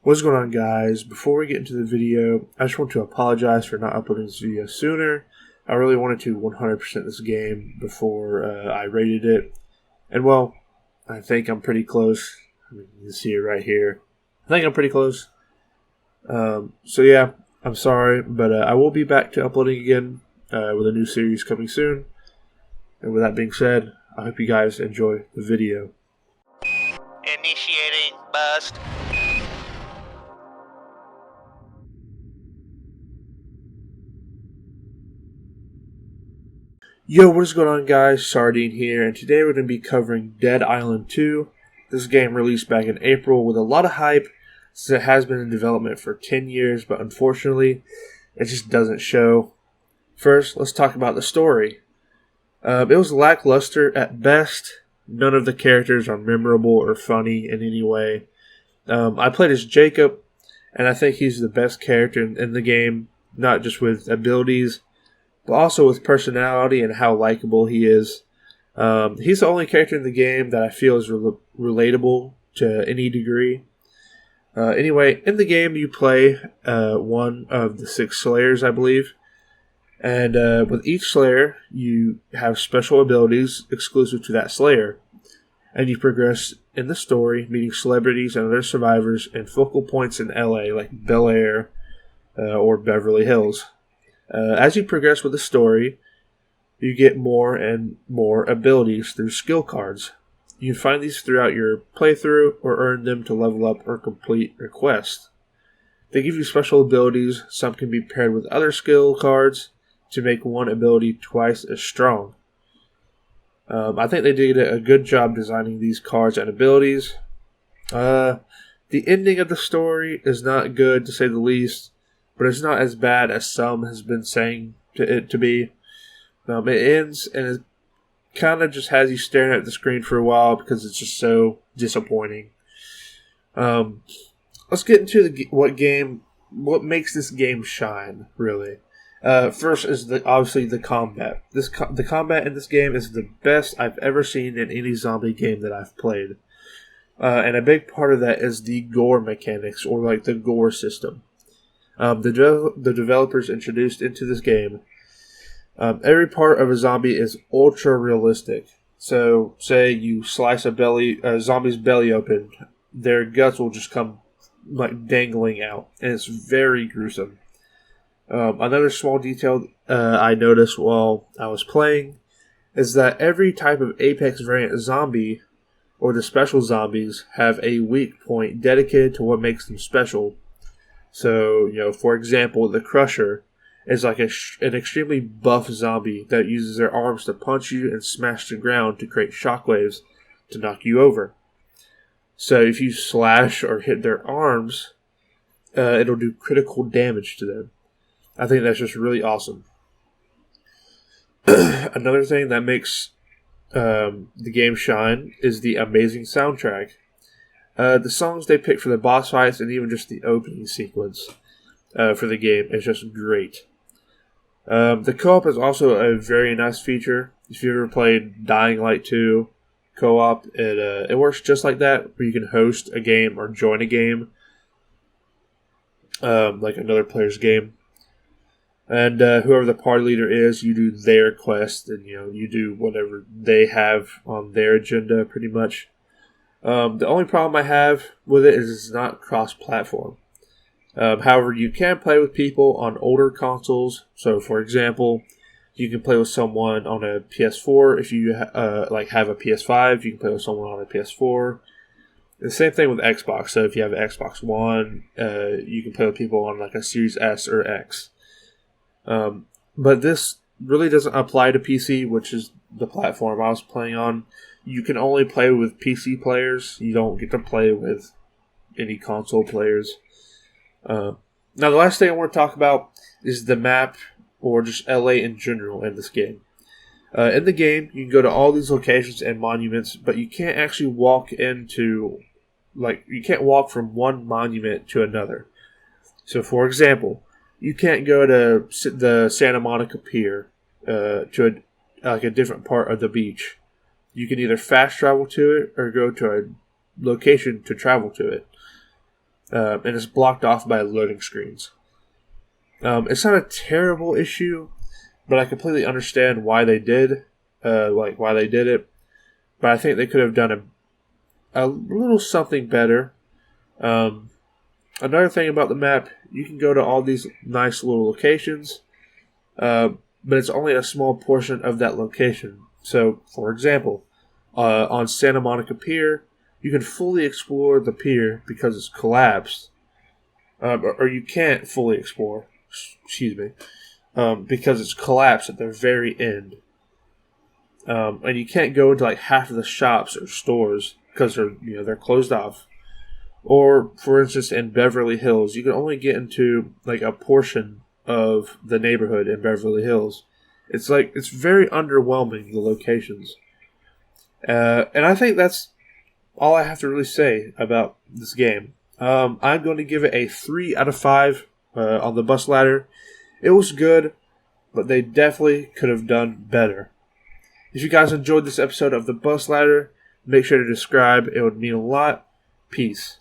What's going on, guys? Before we get into the video, I just want to apologize for not uploading this video sooner. I really wanted to 100% this game before I rated it. And well, I think I'm pretty close. You can see it right here. I think I'm pretty close. So yeah, I'm sorry, but I will be back to uploading again with a new series coming soon. And with that being said, I hope you guys enjoy the video. Initiating bust. Yo, what is going on, guys? Sardine here, and today we're going to be covering Dead Island 2. This game released back in April with a lot of hype, since it has been in development for 10 years, but unfortunately, it just doesn't show. First, let's talk about the story. It was lackluster at best. None of the characters are memorable or funny in any way. I played as Jacob, and I think he's the best character in the game, not just with abilities, but also with personality and how likable he is. He's the only character in the game that I feel is relatable to any degree. Anyway, in the game you play one of the 6 Slayers, I believe. And with each Slayer, you have special abilities exclusive to that Slayer. And you progress in the story, meeting celebrities and other survivors in focal points in LA, like Bel Air or Beverly Hills. As you progress with the story, you get more and more abilities through skill cards. You can find these throughout your playthrough or earn them to level up or complete your quest. They give you special abilities. Some can be paired with other skill cards to make one ability twice as strong. I think they did a good job designing these cards and abilities. The ending of the story is not good, to say the least, but it's not as bad as some has been saying it to be. It ends and it kind of just has you staring at the screen for a while because it's just so disappointing. Let's get into what makes this game shine, really. First is obviously the combat. The combat in this game is the best I've ever seen in any zombie game that I've played. And a big part of that is the gore mechanics, or like the gore system. The developers introduced into this game, every part of a zombie is ultra realistic. So, say you slice a zombie's belly open, their guts will just come like dangling out, and it's very gruesome. Another small detail I noticed while I was playing is that every type of Apex variant zombie, or the special zombies, have a weak point dedicated to what makes them special. So, for example, the Crusher is like an extremely buff zombie that uses their arms to punch you and smash the ground to create shockwaves to knock you over. So if you slash or hit their arms, it'll do critical damage to them. I think that's just really awesome. Another thing that makes the game shine is the amazing soundtrack. The songs they pick for the boss fights and even just the opening sequence for the game is just great. The co-op is also a very nice feature. If you ever played Dying Light 2 co-op, it works just like that, where you can host a game or join a game, like another player's game. And whoever the party leader is, you do their quest, and you do whatever they have on their agenda, pretty much. The only problem I have with it is it's not cross-platform. However, you can play with people on older consoles. So, for example, you can play with someone on a PS4. If you have a PS5, you can play with someone on a PS4. The same thing with Xbox. So, if you have an Xbox One, you can play with people on like a Series S or X. But this really doesn't apply to PC, which is the platform I was playing on. You can only play with PC players. You don't get to play with any console players. Now, the last thing I want to talk about is the map, or just LA in general in this game. In the game, you can go to all these locations and monuments, but you can't actually walk you can't walk from one monument to another. So, for example, you can't go to the Santa Monica Pier to a different part of the beach. You can either fast travel to it or go to a location to travel to it. and it's blocked off by loading screens. It's not a terrible issue, but I completely understand why they did, why they did it. But I think they could have done a little something better. Another thing about the map, you can go to all these nice little locations, but it's only a small portion of that location. So, for example, on Santa Monica Pier, you can fully explore the pier because it's collapsed. Or you can't fully explore, because it's collapsed at the very end. And you can't go into like half of the shops or stores because they're closed off. Or, for instance, in Beverly Hills, you can only get into like a portion of the neighborhood in Beverly Hills. It's very underwhelming, the locations. And I think that's all I have to really say about this game. I'm going to give it a 3 out of 5 on the bus ladder. It was good, but they definitely could have done better. If you guys enjoyed this episode of the Bus Ladder, make sure to subscribe. It would mean a lot. Peace.